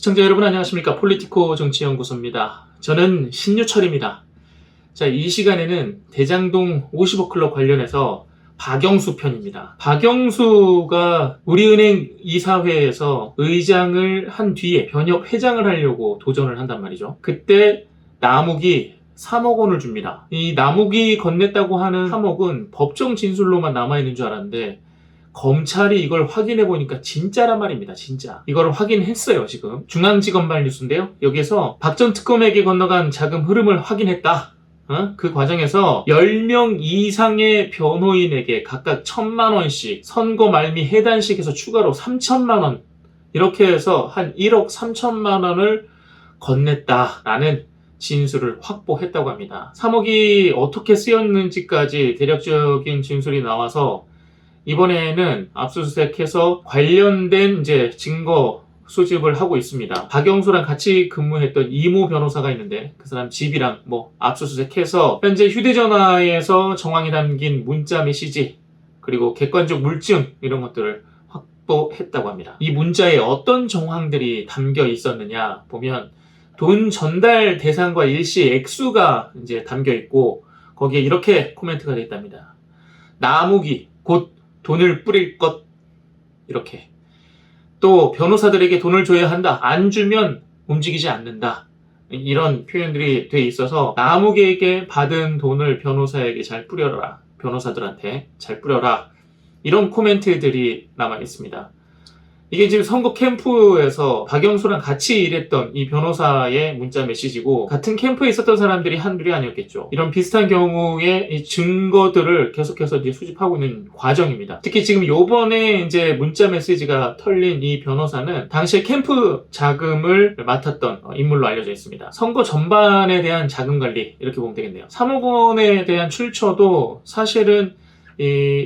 시청자 여러분 안녕하십니까? 폴리티코 정치연구소입니다. 저는 신유철입니다. 자, 이 시간에는 대장동 55클럽 관련해서 박영수 편입니다. 박영수가 우리은행 이사회에서 의장을 한 뒤에 변협 회장을 하려고 도전을 한단 말이죠. 그때 남욱이 3억 원을 줍니다. 이 남욱이 건넸다고 하는 3억은 법정 진술로만 남아있는 줄 알았는데 검찰이 이걸 확인해 보니까 진짜란 말입니다. 진짜. 이걸 확인했어요. 지금 중앙지검발 뉴스인데요. 여기서 박 전 특검에게 건너간 자금 흐름을 확인했다. 그 과정에서 10명 이상의 변호인에게 각각 1,000만 원씩 선고 말미 해단식 해서 추가로 3천만 원 이렇게 해서 한 1억 3천만 원을 건넸다라는 진술을 확보했다고 합니다. 3억이 어떻게 쓰였는지까지 대략적인 진술이 나와서 이번에는 압수수색해서 관련된 이제 증거 수집을 하고 있습니다. 박영수랑 같이 근무했던 이모 변호사가 있는데 그 사람 집이랑 압수수색해서 현재 휴대전화에서 정황이 담긴 문자 메시지 그리고 객관적 물증 이런 것들을 확보했다고 합니다. 이 문자에 어떤 정황들이 담겨 있었느냐 보면 돈 전달 대상과 일시 액수가 이제 담겨 있고 거기에 이렇게 코멘트가 되어 있답니다. 남욱이 곧 돈을 뿌릴 것 이렇게 또 변호사들에게 돈을 줘야 한다. 안 주면 움직이지 않는다. 이런 표현들이 돼 있어서 남욱에게 받은 돈을 변호사에게 잘 뿌려라. 변호사들한테 잘 뿌려라. 이런 코멘트들이 남아 있습니다. 이게 지금 선거 캠프에서 박영수랑 같이 일했던 이 변호사의 문자 메시지고 같은 캠프에 있었던 사람들이 한둘이 아니었겠죠. 이런 비슷한 경우의 이 증거들을 계속해서 이제 수집하고 있는 과정입니다. 특히 지금 요번에 이제 문자 메시지가 털린 이 변호사는 당시에 캠프 자금을 맡았던 인물로 알려져 있습니다. 선거 전반에 대한 자금 관리 이렇게 보면 되겠네요. 3억 원에 대한 출처도 사실은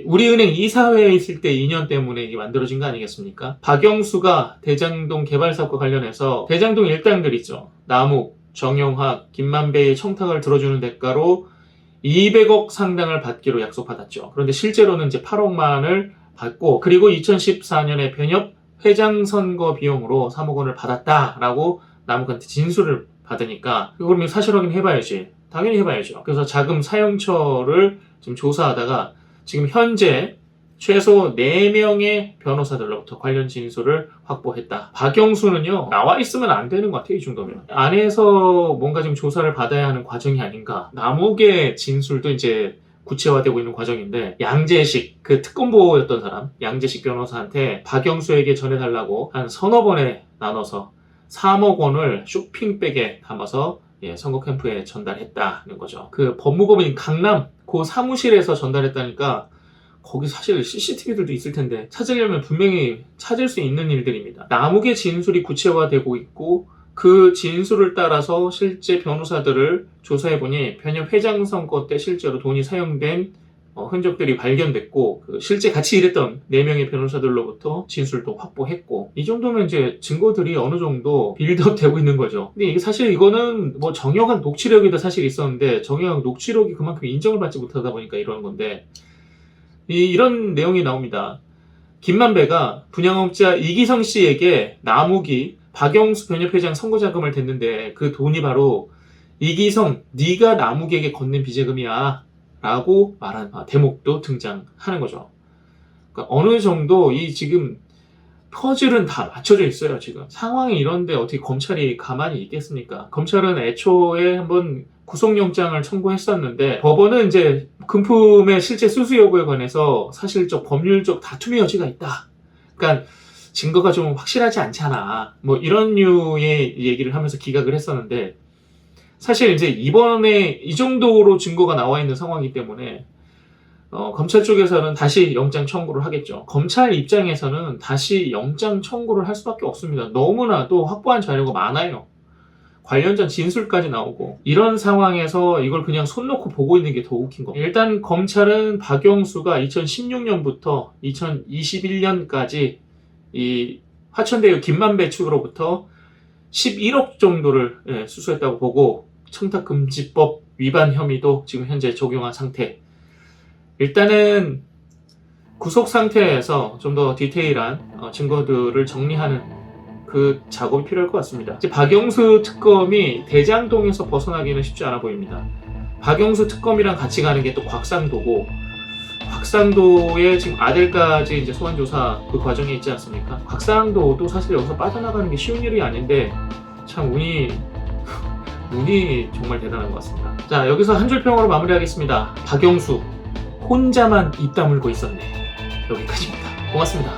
우리은행 이사회에 있을 때 인연 때문에 이게 만들어진 거 아니겠습니까? 박영수가 대장동 개발 사업과 관련해서 대장동 일당들 있죠. 남욱, 정영학, 김만배의 청탁을 들어주는 대가로 200억 상당을 받기로 약속받았죠. 그런데 실제로는 이제 8억만을 받고 그리고 2014년에 변협 회장 선거 비용으로 3억 원을 받았다라고 남욱한테 진술을 받으니까 그러면 사실 확인해봐야지. 당연히 해봐야죠. 그래서 자금 사용처를 지금 조사하다가 지금 현재 최소 4명의 변호사들로부터 관련 진술을 확보했다. 박영수는요, 나와 있으면 안 되는 것 같아요, 이 정도면. 안에서 뭔가 좀 조사를 받아야 하는 과정이 아닌가. 남욱의 진술도 이제 구체화되고 있는 과정인데, 양재식, 그 특검보였던 사람, 양재식 변호사한테 박영수에게 전해달라고 한 서너 번에 나눠서 3억 원을 쇼핑백에 담아서 선거 캠프에 전달했다는 거죠. 그 법무법인 강남 그 사무실에서 전달했다니까 거기 사실 CCTV들도 있을 텐데 찾으려면 분명히 찾을 수 있는 일들입니다. 남욱의 진술이 구체화되고 있고 그 진술을 따라서 실제 변호사들을 조사해보니 변협 회장 선거 때 실제로 돈이 사용된 흔적들이 발견됐고 실제 같이 일했던 4명의 변호사들로부터 진술도 확보했고 이 정도면 이제 증거들이 어느 정도 빌드업 되고 있는 거죠. 근데 이게 사실 이거는 정형한 녹취록이도 사실 있었는데 정형한 녹취록이 그만큼 인정을 받지 못하다 보니까 이러는 건데 이런 내용이 나옵니다. 김만배가 분양업자 이기성 씨에게 남욱이 박영수 변협회장 선거자금을 댔는데 그 돈이 바로 이기성 네가 남욱에게 건넨 비자금이야 라고 말한 대목도 등장하는 거죠. 그러니까 어느 정도 이 지금 퍼즐은 다 맞춰져 있어요. 지금 상황이 이런데 어떻게 검찰이 가만히 있겠습니까? 검찰은 애초에 한번 구속영장을 청구했었는데 법원은 이제 금품의 실제 수수 여부에 관해서 사실적 법률적 다툼의 여지가 있다. 그러니까 증거가 좀 확실하지 않잖아. 이런 류의 얘기를 하면서 기각을 했었는데 사실 이제 이번에 이 정도로 증거가 나와 있는 상황이기 때문에 검찰 쪽에서는 다시 영장 청구를 하겠죠. 검찰 입장에서는 다시 영장 청구를 할 수밖에 없습니다. 너무나도 확보한 자료가 많아요. 관련자 진술까지 나오고 이런 상황에서 이걸 그냥 손 놓고 보고 있는 게 더 웃긴 겁니다. 일단 검찰은 박영수가 2016년부터 2021년까지 이 화천대유 김만배 측으로부터 11억 정도를 수수했다고 보고 청탁금지법 위반 혐의도 지금 현재 적용한 상태. 일단은 구속 상태에서 좀 더 디테일한 증거들을 정리하는 그 작업이 필요할 것 같습니다. 이제 박영수 특검이 대장동에서 벗어나기는 쉽지 않아 보입니다. 박영수 특검이랑 같이 가는 게 또 곽상도고, 곽상도의 지금 아들까지 이제 소환조사 그 과정에 있지 않습니까? 곽상도도 사실 여기서 빠져나가는 게 쉬운 일이 아닌데 참 운이 정말 대단한 것 같습니다. 자, 여기서 한 줄 평으로 마무리하겠습니다. 박영수 혼자만 입 다물고 있었네. 여기까지입니다. 고맙습니다.